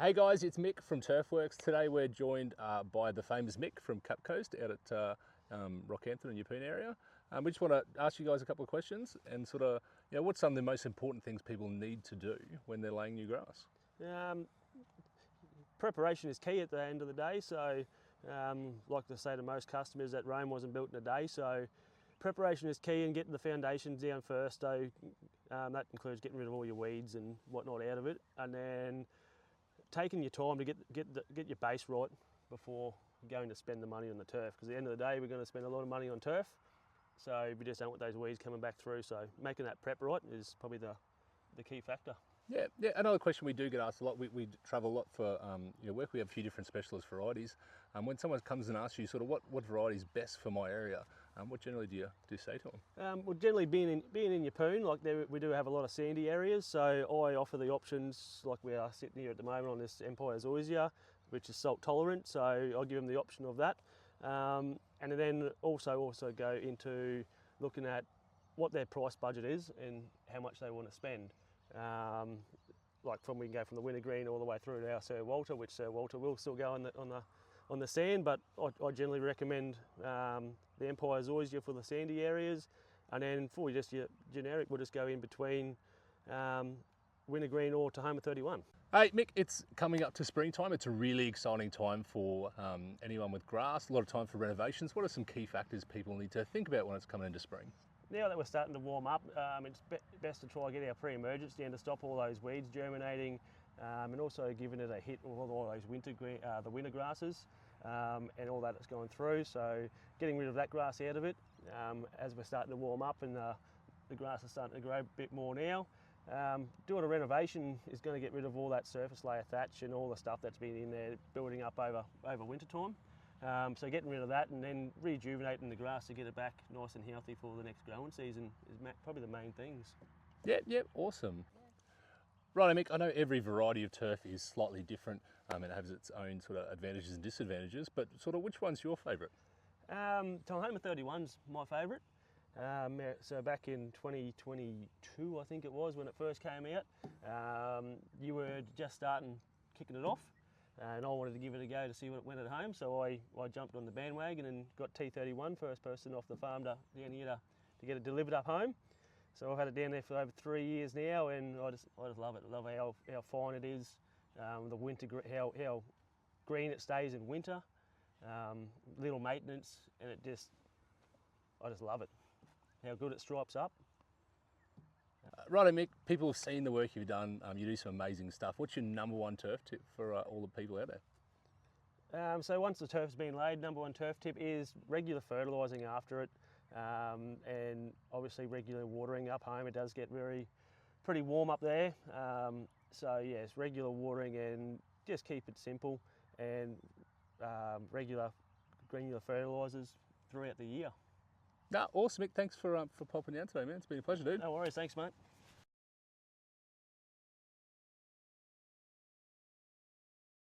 Hey guys, it's Mick from Turfworks. Today we're joined by the famous Mick from Cap Coast out at Rockhampton and Yeppoon area. We just want to ask you guys a couple of questions and sort of, what's some of the most important things people need to do when they're laying new grass? Preparation is key at the end of the day. So, like to say to most customers, that Rome wasn't built in a day. So, preparation is key in getting the foundations down first. So, that includes getting rid of all your weeds and whatnot out of it, and then taking your time to get your base right before going to spend the money on the turf. Because at the end of the day, we're going to spend a lot of money on turf. So we just don't want those weeds coming back through. So making that prep right is probably the key factor. Yeah. Another question we do get asked a lot. We travel a lot for work. We have a few different specialist varieties. When someone comes and asks you sort of what variety is best for my area, what generally do you say to them? Well, generally being in Yeppoon, we do have a lot of sandy areas. So I offer the options like we are sitting here at the moment on this Empire Zoysia, which is salt tolerant. So I'll give them the option of that, and then also go into looking at what their price budget is and how much they want to spend. We can go from the wintergreen all the way through to our Sir Walter, which Sir Walter will still go on the sand, but I generally recommend the Empire Zoysia for the sandy areas, and then for just your generic, we'll just go in between wintergreen or Tahoma 31. Hey Mick, it's coming up to springtime. It's a really exciting time for anyone with grass, a lot of time for renovations. What are some key factors people need to think about when it's coming into spring? Now that we're starting to warm up, it's best to try and get our pre-emergence in to stop all those weeds germinating, and also giving it a hit with all those winter grasses and all that that's going through. So getting rid of that grass out of it as we're starting to warm up and the grass is starting to grow a bit more now. Doing a renovation is going to get rid of all that surface layer thatch and all the stuff that's been in there building up over winter time. So getting rid of that and then rejuvenating the grass to get it back nice and healthy for the next growing season is probably the main things. Yeah, awesome. Right, Mick, I know every variety of turf is slightly different and it has its own sort of advantages and disadvantages, but sort of which one's your favourite? Tahoma 31's my favourite. So back in 2022, I think it was, when it first came out, you were just kicking it off. And I wanted to give it a go to see what it went at home, so I jumped on the bandwagon and got T31, first person off the farm down here to get it delivered up home. So I've had it down there for over 3 years now, and I just love it. I love how fine it is, the winter, how green it stays in winter, little maintenance, and I just love it. How good it stripes up. Righto Mick, people have seen the work you've done, you do some amazing stuff. What's your number one turf tip for all the people out there? So once the turf's been laid, number one turf tip is regular fertilising after it, and obviously regular watering up home. It does get pretty warm up there, so yes, regular watering and just keep it simple, and regular granular fertilisers throughout the year. No, awesome Mick, thanks for popping down today, man. It's been a pleasure, dude. No worries, thanks mate.